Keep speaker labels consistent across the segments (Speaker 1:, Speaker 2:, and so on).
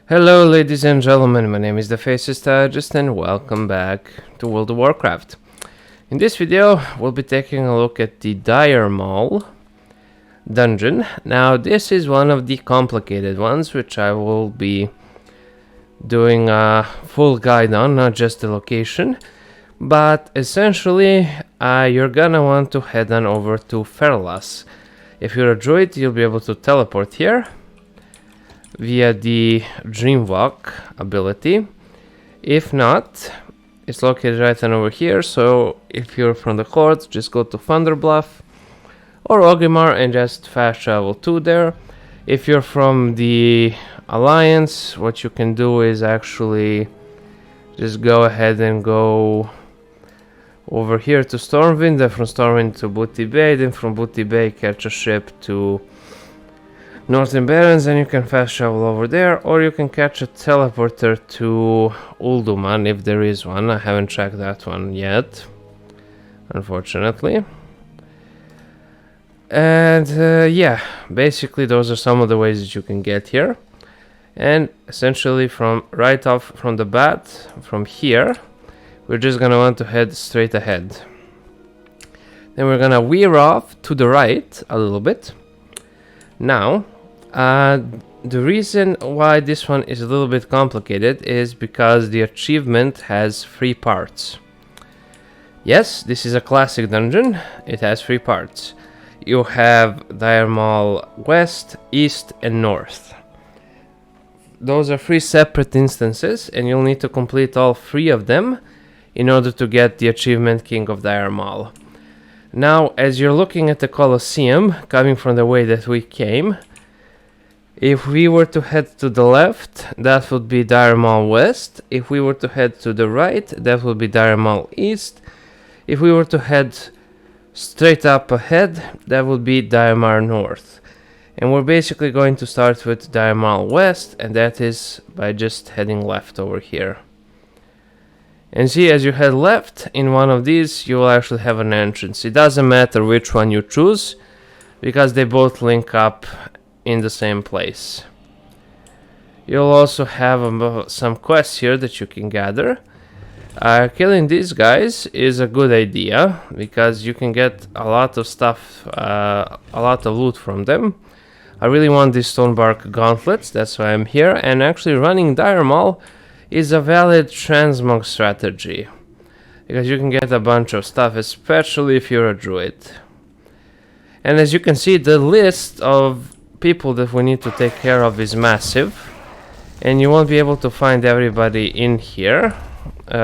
Speaker 1: Hello ladies and gentlemen, my name is Thefacedu and welcome back to World of Warcraft. In this video we'll be taking a look at the Maul dungeon. Now this is one of the complicated ones which I will be doing a full guide on, not just the location. But essentially you're gonna want to head on over to Ferlas. If you're a druid you'll be able to teleport here via the Dreamwalk ability. If not, it's located right on over here, so if you're from the Horde, just go to Thunderbluff or Ogrimmar and just fast travel to there. If you're from the Alliance, what you can do is actually just go ahead and go over here to Stormwind, then from Stormwind to Booty Bay, then from Booty Bay catch a ship to Northern Barrens and you can fast travel over there, or you can catch a teleporter to Ulduman if there is one. I haven't tracked that one yet, unfortunately. And yeah, basically those are some of the ways that you can get here. And essentially from right off from the bat, from here, we're just gonna want to head straight ahead. Then we're gonna veer off to the right a little bit. Now, the reason why this one is a little bit complicated is because the achievement has 3 parts. Yes, this is a classic dungeon. It has 3 parts. You have Maul West, East and North. Those are 3 separate instances and you'll need to complete all 3 of them in order to get the achievement King of Maul. Now, as you're looking at the Colosseum, coming from the way that we came, if we were to head to the left, that would be Maul West. If we were to head to the right, that would be Maul East. If we were to head straight up ahead, that would be Maul North. And we're basically going to start with Maul West, and that is by just heading left over here. And see, as you head left in one of these, you will actually have an entrance. It doesn't matter which one you choose, because they both link up in the same place. You'll also have some quests here that you can gather. Killing these guys is a good idea because you can get a lot of stuff, a lot of loot from them. I really want these Stonebark gauntlets, that's why I'm here, and actually running Maul is a valid transmog strategy because you can get a bunch of stuff, especially if you're a druid. And as you can see, the list of people that we need to take care of is massive, and you won't be able to find everybody in here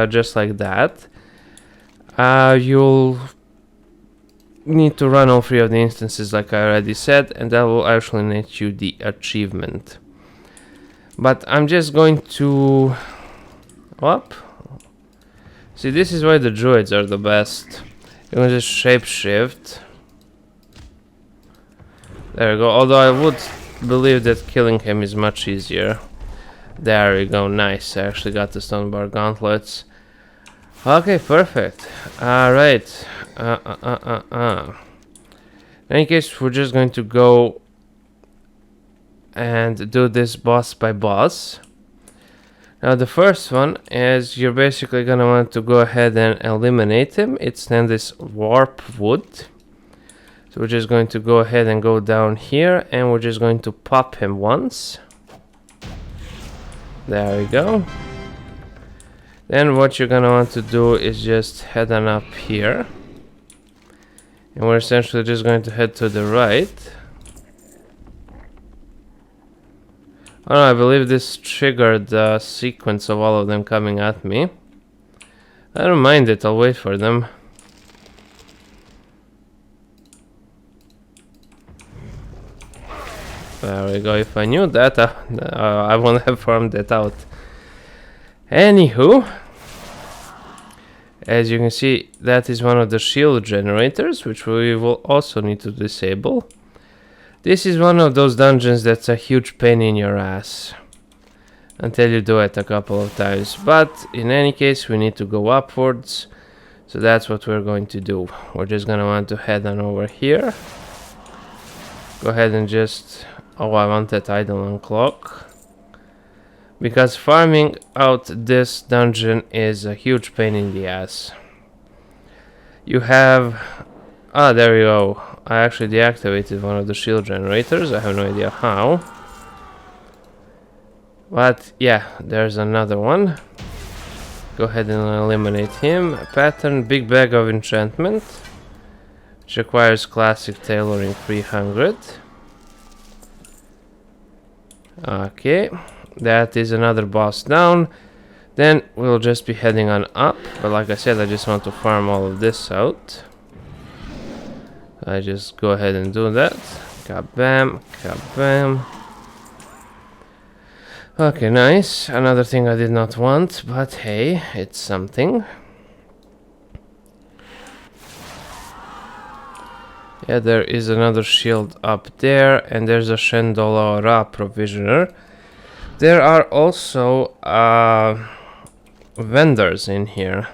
Speaker 1: just like that. You'll need to run all 3 of the instances like I already said, and that will actually net you the achievement. But I'm just going to see, this is why the druids are the best. You can just shapeshift. There we go, although I would believe that killing him is much easier. There we go, nice, I actually got the Stonebar gauntlets. Okay, perfect. Alright. In any case, we're just going to go and do this boss by boss. Now the first one is you're basically gonna want to go ahead and eliminate him. It's then this warp wood. So we're just going to go ahead and go down here and we're just going to pop him once. There we go. Then what you're gonna want to do is just head on up here. And we're essentially just going to head to the right. Oh no, I believe this triggered the sequence of all of them coming at me. I don't mind it, I'll wait for them. There we go, if I knew that, I wouldn't have farmed that out. Anywho, as you can see, that is one of the shield generators, which we will also need to disable. This is one of those dungeons that's a huge pain in your ass until you do it a couple of times. But in any case, we need to go upwards, so that's what we're going to do. We're just gonna want to head on over here. Go ahead and just... oh, I want that idle on clock. because farming out this dungeon is a huge pain in the ass. You have... Ah, there you go. I actually deactivated one of the shield generators. I have no idea how. But yeah, there's another one. Go ahead and eliminate him. A pattern, big bag of enchantment, which requires classic tailoring 300. Okay, that is another boss down. Then we'll just be heading on up. But like I said, I just want to farm all of this out. I just go ahead and do that. Kabam, kabam. Okay, nice. Another thing I did not want, but hey, it's something. Yeah, there is another shield up there, and there's a Shendolora provisioner. There are also vendors in here,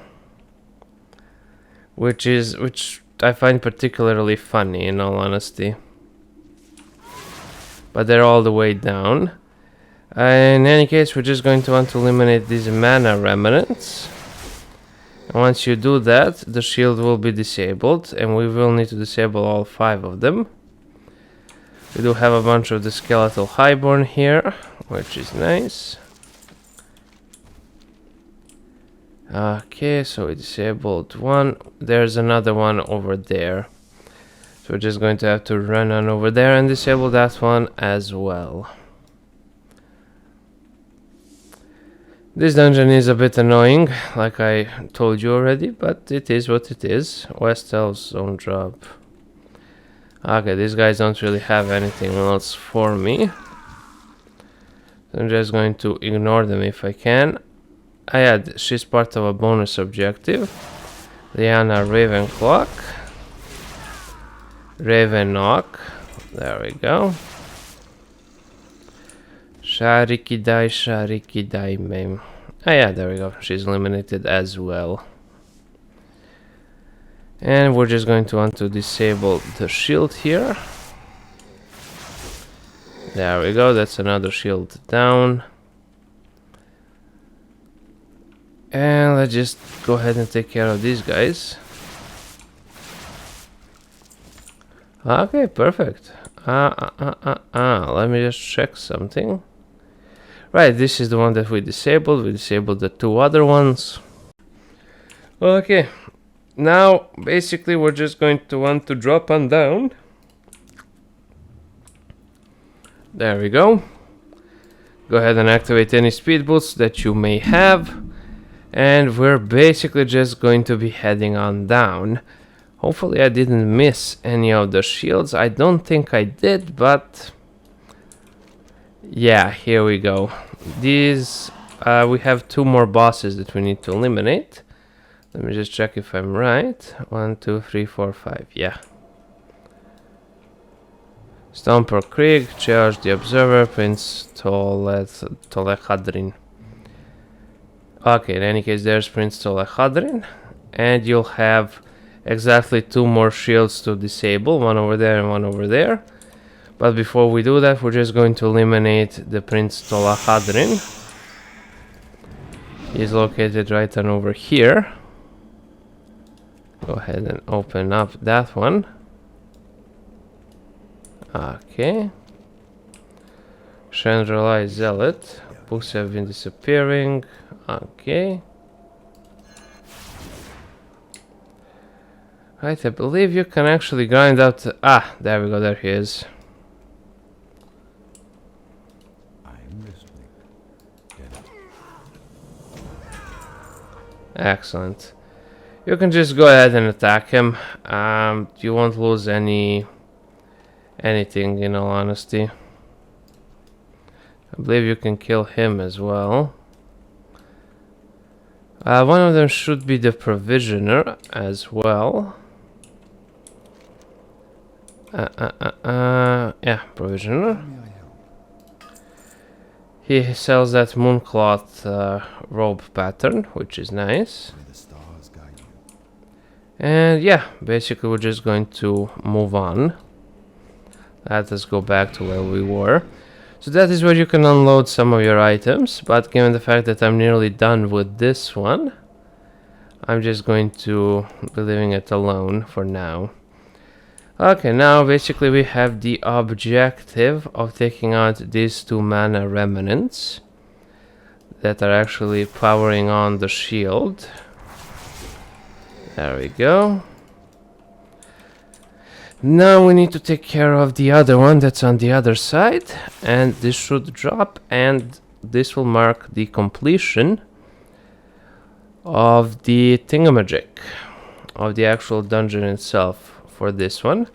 Speaker 1: which I find particularly funny, in all honesty. But they're all the way down. In any case, we're just going to want to eliminate these mana remnants. And once you do that, the shield will be disabled, and we will need to disable all 5 of them. We do have a bunch of the skeletal highborn here, which is nice. Okay, so we disabled one. There's another one over there. So we're just going to have to run on over there and disable that one as well. This dungeon is a bit annoying, like I told you already, but it is what it is. West Elves zone drop. Okay, these guys don't really have anything else for me. I'm just going to ignore them if I can. Yeah, she's part of a bonus objective. Liana Ravenclock. Ravenock. There we go. Sharikidai meme. Ah yeah, there we go. She's eliminated as well. And we're just going to want to disable the shield here. There we go. That's another shield down. And let's just go ahead and take care of these guys. Okay, perfect. Let me just check something. Right, this is the one that we disabled. We disabled the 2 other ones. Okay, now basically we're just going to want to drop on down. There we go. Go ahead and activate any speed boosts that you may have. And we're basically just going to be heading on down. Hopefully I didn't miss any of the shields. I don't think I did, but... yeah, here we go. These, we have 2 more bosses that we need to eliminate. Let me just check if I'm right. 1, 2, 3, 4, 5. Yeah. Stomper Krieg, Charge the Observer, Prince Tolechadrin. Okay, in any case, there's Prince Tolechadrin. And you'll have exactly 2 more shields to disable. One over there and one over there. But before we do that, we're just going to eliminate the Prince Tolechadrin. He's located right on over here. Go ahead and open up that one. Okay. Chandrelai Zealot. Books have been disappearing. Okay. Right, I believe you can actually grind out... ah, there we go, there he is. Excellent. You can just go ahead and attack him. You won't lose anything, in all honesty. I believe you can kill him as well. One of them should be the Provisioner as well. Yeah, Provisioner. He sells that mooncloth robe pattern, which is nice. And yeah, basically we're just going to move on. Let us go back to where we were. So that is where you can unload some of your items, but given the fact that I'm nearly done with this one, I'm just going to be leaving it alone for now. Okay, now basically we have the objective of taking out these 2 mana remnants that are actually powering on the shield. There we go. Now we need to take care of the other one that's on the other side, and this should drop, and this will mark the completion of the thingamajig, of the actual dungeon itself for this one.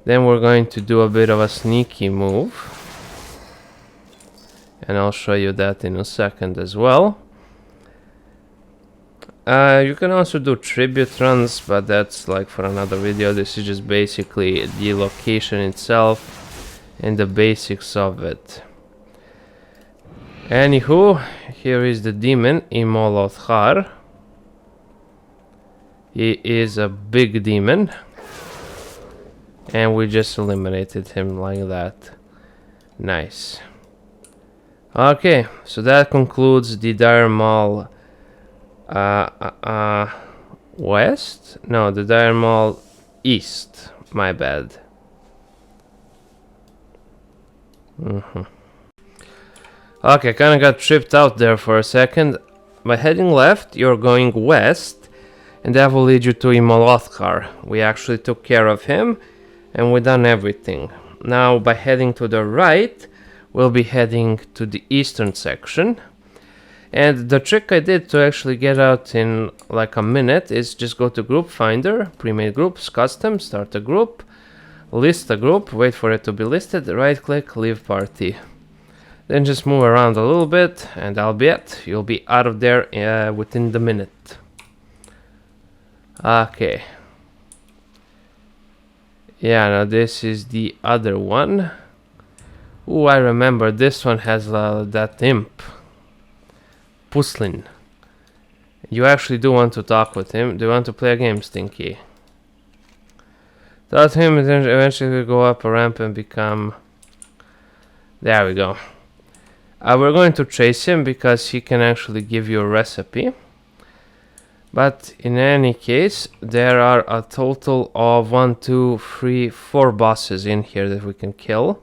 Speaker 1: Then we're going to do a bit of a sneaky move, and I'll show you that in a second as well. You can also do tribute runs, but that's like for another video. This is just basically the location itself and the basics of it. Anywho, here is the demon, Maul. He is a big demon, and we just eliminated him like that. Nice. Okay, so that concludes the Dire Maul west? No, the Dire Maul east. My bad. Okay, kinda got tripped out there for a second. By heading left, you're going west, and that will lead you to Imolothkar. We actually took care of him, and we done everything. Now, by heading to the right, we'll be heading to the eastern section. And the trick I did to actually get out in like a minute is just go to Group Finder, Pre-made Groups, Custom, Start a Group, List a Group, wait for it to be listed, right click, Leave Party. Then just move around a little bit, and that'll be it. You'll be out of there within the minute. Okay. Yeah, now this is the other one. Ooh, I remember this one has that imp. Puslin. You actually do want to talk with him. Do you want to play a game, Stinky? Tell him and then eventually go up a ramp and become... There we go. We're going to chase him because he can actually give you a recipe. But in any case, there are a total of 1, 2, 3, 4 bosses in here that we can kill.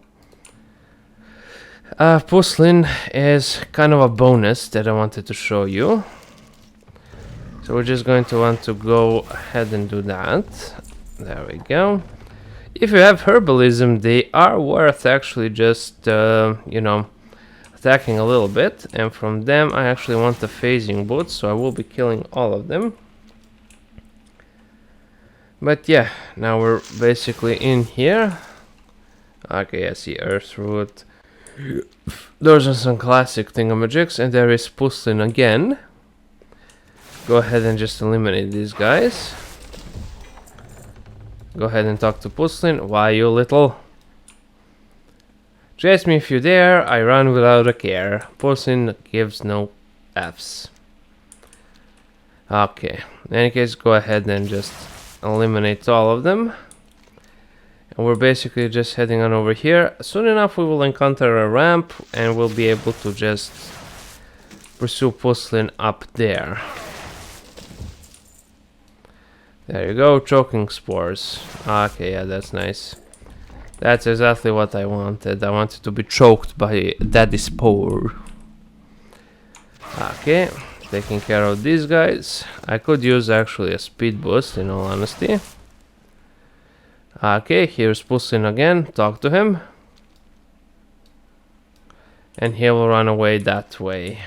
Speaker 1: Puslin is kind of a bonus that I wanted to show you. So we're just going to want to go ahead and do that. There we go. If you have herbalism, they are worth actually just, you know, attacking a little bit. And from them, I actually want the phasing boots, so I will be killing all of them. But yeah, now we're basically in here. Okay, I see Earthroot. Those are some classic thingamajigs, and there is Puslin again. Go ahead and just eliminate these guys. Go ahead and talk to Puslin. Why, you little? Chase me if you dare, I run without a care. Puslin gives no Fs. Okay, in any case, go ahead and just eliminate all of them. And we're basically just heading on over here. Soon enough we will encounter a ramp and we'll be able to just pursue Puslin up there. There you go, choking spores. Okay, yeah, that's nice. That's exactly what I wanted. I wanted to be choked by Daddy Spore. Okay, taking care of these guys. I could use actually a speed boost in all honesty. Okay, here's Puslin again. Talk to him. And he will run away that way.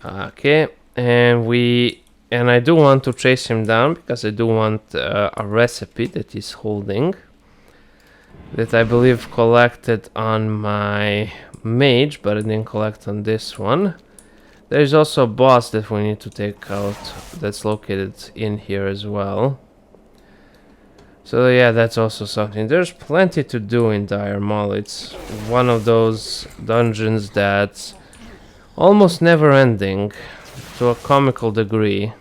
Speaker 1: Okay, and I do want to chase him down because I do want a recipe that he's holding. That I believe collected on my mage, but I didn't collect on this one. There is also a boss that we need to take out that's located in here as well. So yeah, that's also something. There's plenty to do in Dire Maul. It's one of those dungeons that's almost never ending to a comical degree.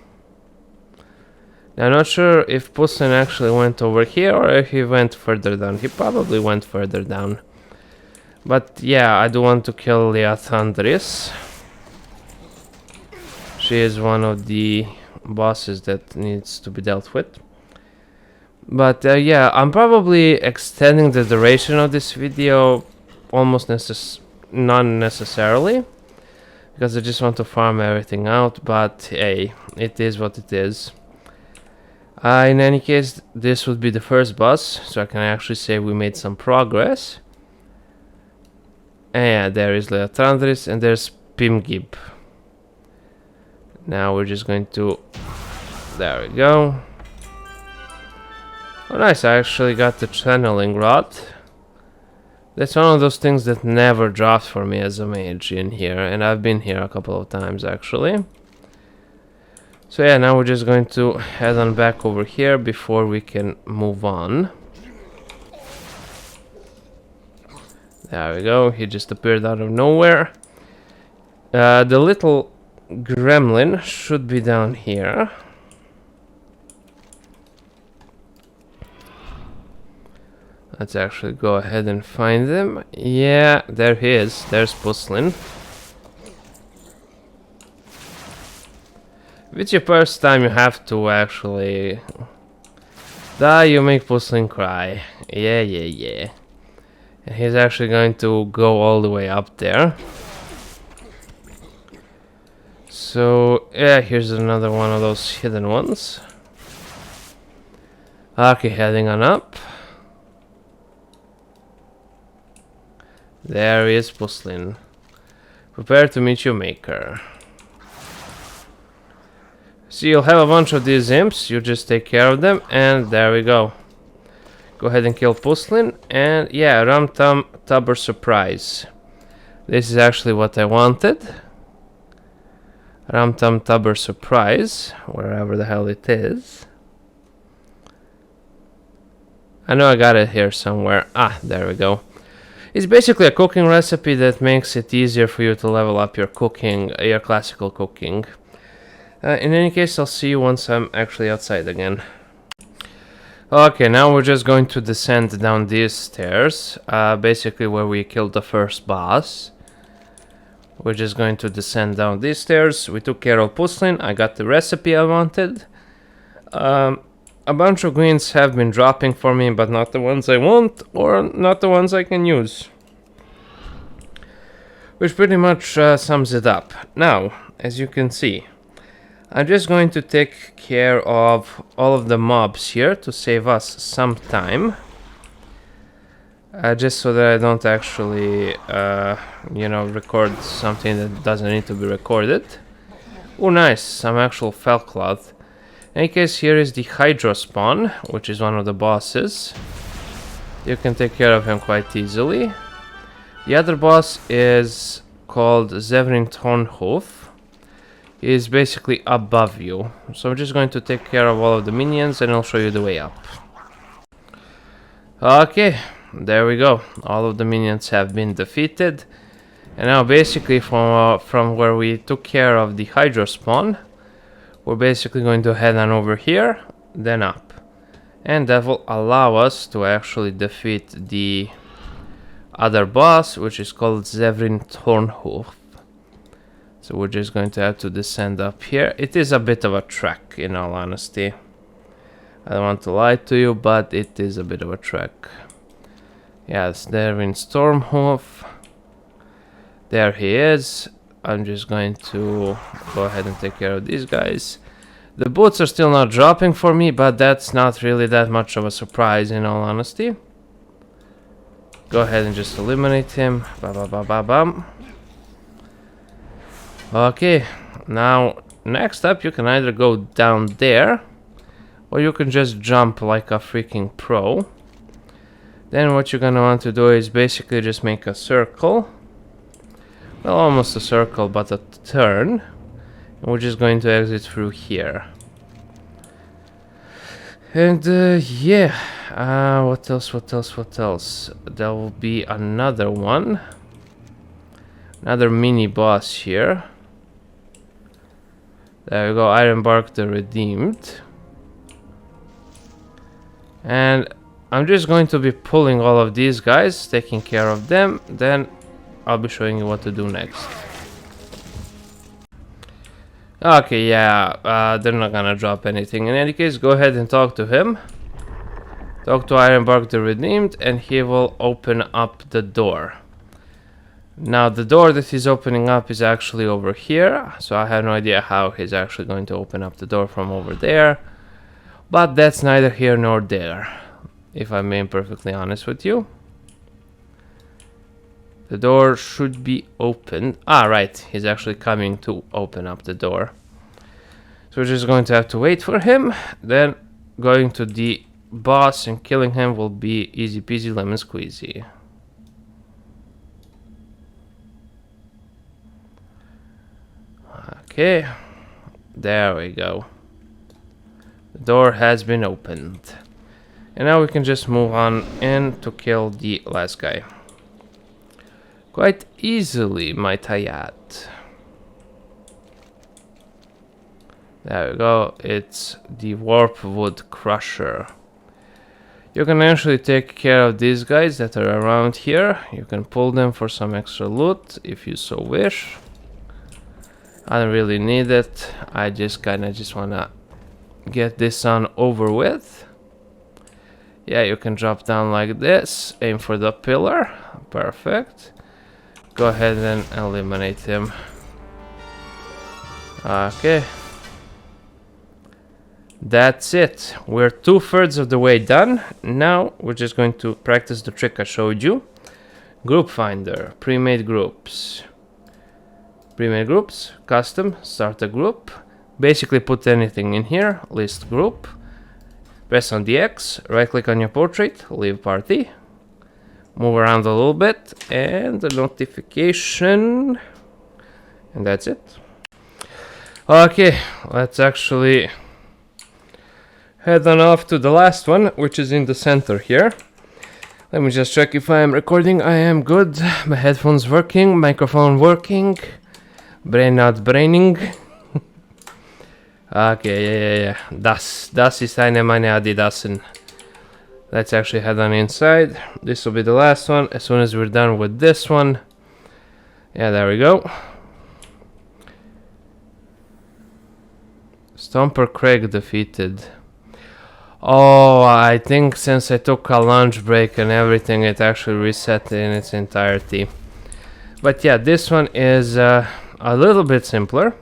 Speaker 1: Now, I'm not sure if Puslin actually went over here or if he went further down. He probably went further down. But yeah, I do want to kill Leathandris. She is one of the bosses that needs to be dealt with. But yeah, I'm probably extending the duration of this video almost not necessarily, because I just want to farm everything out, but hey, it is what it is. In any case, this would be the first boss, so I can actually say we made some progress. And yeah, there is Leathandris and there's Pimgib. Now we're just going to... There we go. Oh nice, I actually got the channeling rod. That's one of those things that never drops for me as a mage in here, and I've been here a couple of times actually. So yeah, now we're just going to head on back over here before we can move on. There we go, he just appeared out of nowhere. The little gremlin should be down here. Let's actually go ahead and find him. Yeah, there he is. There's Puslin. If it's your first time, you have to actually die. You make Puslin cry. Yeah. And he's actually going to go all the way up there. So yeah, here's another one of those hidden ones. Okay, heading on up. There is Puslin. Prepare to meet your maker. So you'll have a bunch of these imps, you just take care of them, and there we go. Go ahead and kill Puslin, and yeah, Ramtam Tabber Surprise. This is actually what I wanted. Ramtam Tabber Surprise, wherever the hell it is. I know I got it here somewhere. Ah, there we go. It's basically a cooking recipe that makes it easier for you to level up your cooking, your classical cooking. In any case, I'll see you once I'm actually outside again. Okay, now we're just going to descend down these stairs, basically where we killed the first boss. We're just going to descend down these stairs. We took care of Puslin. I got the recipe I wanted. A bunch of greens have been dropping for me, but not the ones I want, or not the ones I can use. Which pretty much sums it up. Now, as you can see, I'm just going to take care of all of the mobs here to save us some time. Just so that I don't actually, you know, record something that doesn't need to be recorded. Oh nice, some actual fell cloth. In any case, here is the Hydro spawn, which is one of the bosses. You can take care of him quite easily. The other boss is called Zevrin Thornhoof. He is basically above you. So I'm just going to take care of all of the minions and I'll show you the way up. Okay, there we go. All of the minions have been defeated. And now basically from where we took care of the Hydro spawn, we're basically going to head on over here, then up. And that will allow us to actually defeat the other boss, which is called Zevrin Thornhoof. So we're just going to have to descend up here. It is a bit of a trek, in all honesty. I don't want to lie to you, but it is a bit of a trek. Yeah, it's Zevrin Stormhoof. There he is. I'm just going to go ahead and take care of these guys. The boots are still not dropping for me, but that's not really that much of a surprise, in all honesty. Go ahead and just eliminate him. Ba-ba-ba-ba-bam. Okay, now next up you can either go down there, or you can just jump like a freaking pro. Then what you're gonna want to do is basically just make a circle. Well, almost a circle, but a turn. And we're just going to exit through here. And yeah, what else? There will be another one. Another mini boss here. There we go, Ironbark the Redeemed. And I'm just going to be pulling all of these guys, taking care of them, then I'll be showing you what to do next. Okay, yeah, they're not gonna drop anything. In any case, go ahead and talk to him. Talk to Ironbark the Redeemed, and he will open up the door. Now, the door that he's opening up is actually over here, so I have no idea how he's actually going to open up the door from over there. But that's neither here nor there, if I'm being perfectly honest with you. The door should be opened. Ah, right, he's actually coming to open up the door. So we're just going to have to wait for him. Then going to the boss and killing him will be easy peasy lemon squeezy. Okay, there we go. The door has been opened. And now we can just move on in to kill the last guy. Quite easily, might I add. There we go, it's the Warpwood Crusher. You can actually take care of these guys that are around here. You can pull them for some extra loot if you so wish. I don't really need it. I just wanna get this on over with. Yeah, you can drop down like this, aim for the pillar. Perfect. Go ahead and eliminate him. Okay. That's it. We're 2/3 of the way done. Now we're just going to practice the trick I showed you. Group Finder, pre-made groups. Pre-made groups, custom, start a group. Basically put anything in here, list group. Press on the X, right click on your portrait, leave party. Move around a little bit, and the notification. And that's it. Okay, let's actually head on off to the last one, which is in the center here. Let me just check if I am recording. I am good. My headphones working, microphone working, brain not braining. Okay, yeah. Das ist eine meine Adidasen. Let's actually head on inside. This will be the last one. As soon as we're done with this one. Yeah, there we go. Stomper Craig defeated. Oh, I think since I took a lunch break and everything, it actually reset in its entirety. But yeah, this one is a little bit simpler.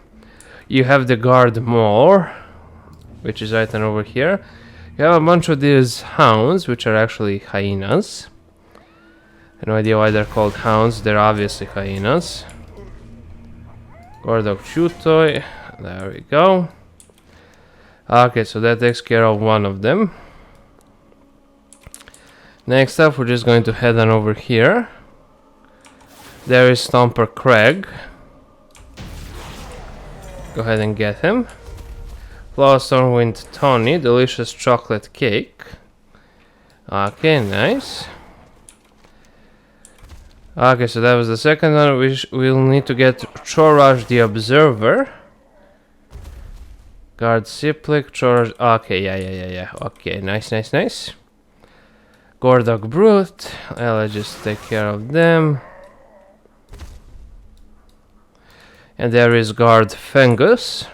Speaker 1: You have the guard Maul, which is right on over here. You have a bunch of these hounds, which are actually hyenas. I have no idea why they're called hounds, they're obviously hyenas. Gordog Chutoi, there we go. Okay, so that takes care of one of them. Next up, we're just going to head on over here. There is Stomper Craig. Go ahead and get him. Stormwind Tony, delicious chocolate cake. Okay, nice. Okay, so that was the second one. We'll need to get Choraj the Observer. Guard Siplik, Choraj. Okay, yeah. Okay, nice. Gordog Brute. Let's just take care of them. And there is Guard Fengus,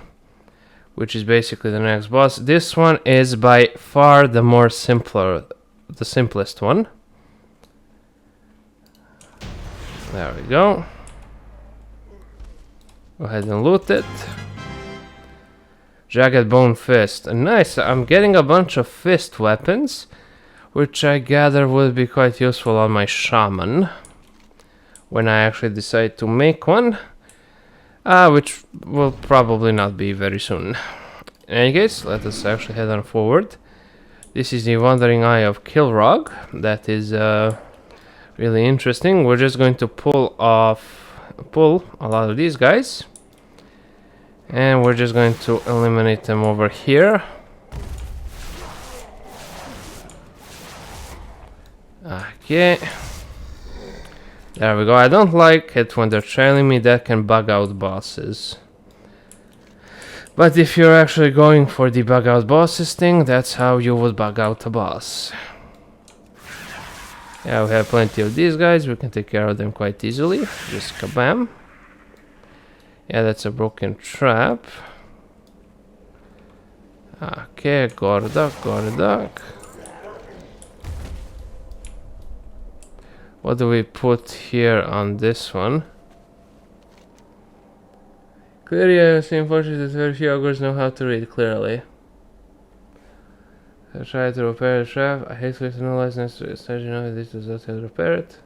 Speaker 1: which is basically the next boss. This one is by far the simplest one. There we go. Go ahead and loot it. Jagged Bone Fist. Nice, I'm getting a bunch of fist weapons, which I gather would be quite useful on my shaman when I actually decide to make one. Which will probably not be very soon. In any case, let us actually head on forward. This is the Wandering Eye of Kilrog. That is really interesting. We're just going to pull a lot of these guys. And we're just going to eliminate them over here. Okay. There we go. I don't like it when they're trailing me. That can bug out bosses. But if you're actually going for the bug out bosses thing, that's how you would bug out a boss. Yeah, we have plenty of these guys, we can take care of them quite easily. Just kabam. Yeah, that's a broken trap. Okay, Gordak, Gordak. What do we put here on this one? Clearly, I was unfortunate that very few ogres know how to read clearly. I tried to repair the trap. I hastily analyzed next to it. You know this does not have to repair it.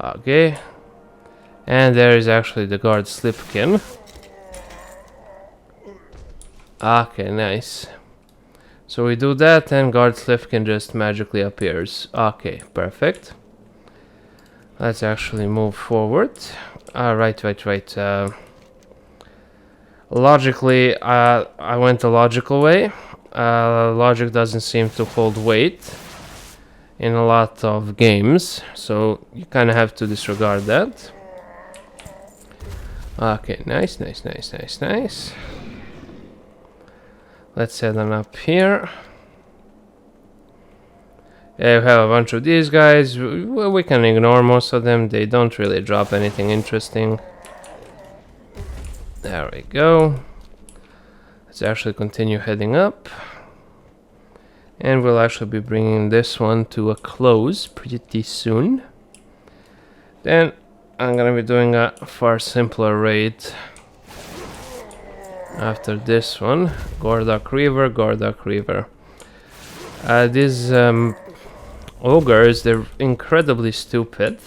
Speaker 1: Okay. And there is actually the guard slipkin. Okay, nice. So we do that and guard slipkin just magically appears. Okay, perfect. Let's actually move forward. Right. Logically, I went the logical way. Logic doesn't seem to hold weight in a lot of games, so you kind of have to disregard that. Okay, nice. Let's head on up here. Yeah, we have a bunch of these guys. We can ignore most of them. They don't really drop anything interesting. There we go. Let's actually continue heading up. And we'll actually be bringing this one to a close pretty soon. Then I'm gonna be doing a far simpler raid after this one. Gordak River. These ogres, they're incredibly stupid.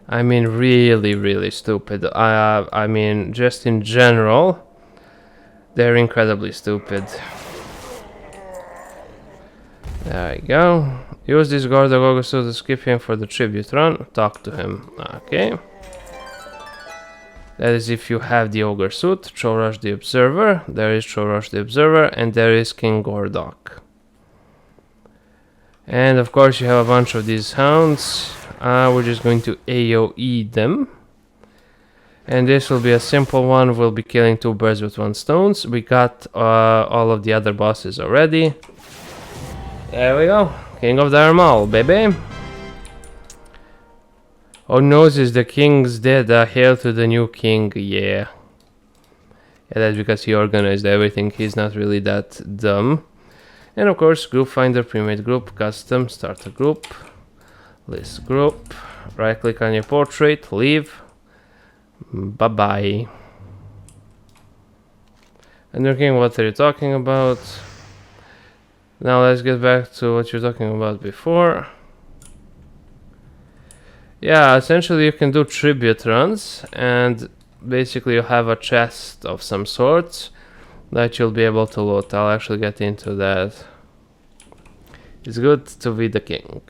Speaker 1: I mean, really stupid. I mean, just in general, they're incredibly stupid. There we go. Use this Gordak ogre suit to skip him for the tribute run. Talk to him. Okay. That is if you have the ogre suit. Chorosh the Observer. There is Chorosh the Observer, and there is King Gordak. And of course you have a bunch of these hounds. We're just going to AoE them. And this will be a simple one. We'll be killing 2 birds with 1 stone. We got all of the other bosses already. There we go. King of the Maul, baby. Oh no, the king's dead. Hail to the new king. Yeah. That's because he organized everything. He's not really that dumb. And of course, group finder, premade group, custom, start a group, list group, right click on your portrait, leave, bye bye. And you're thinking, what are you talking about? Now let's get back to what you're talking about before. Yeah, essentially you can do tribute runs, and basically you have a chest of some sort that you'll be able to loot. I'll actually get into that. It's good to be the king.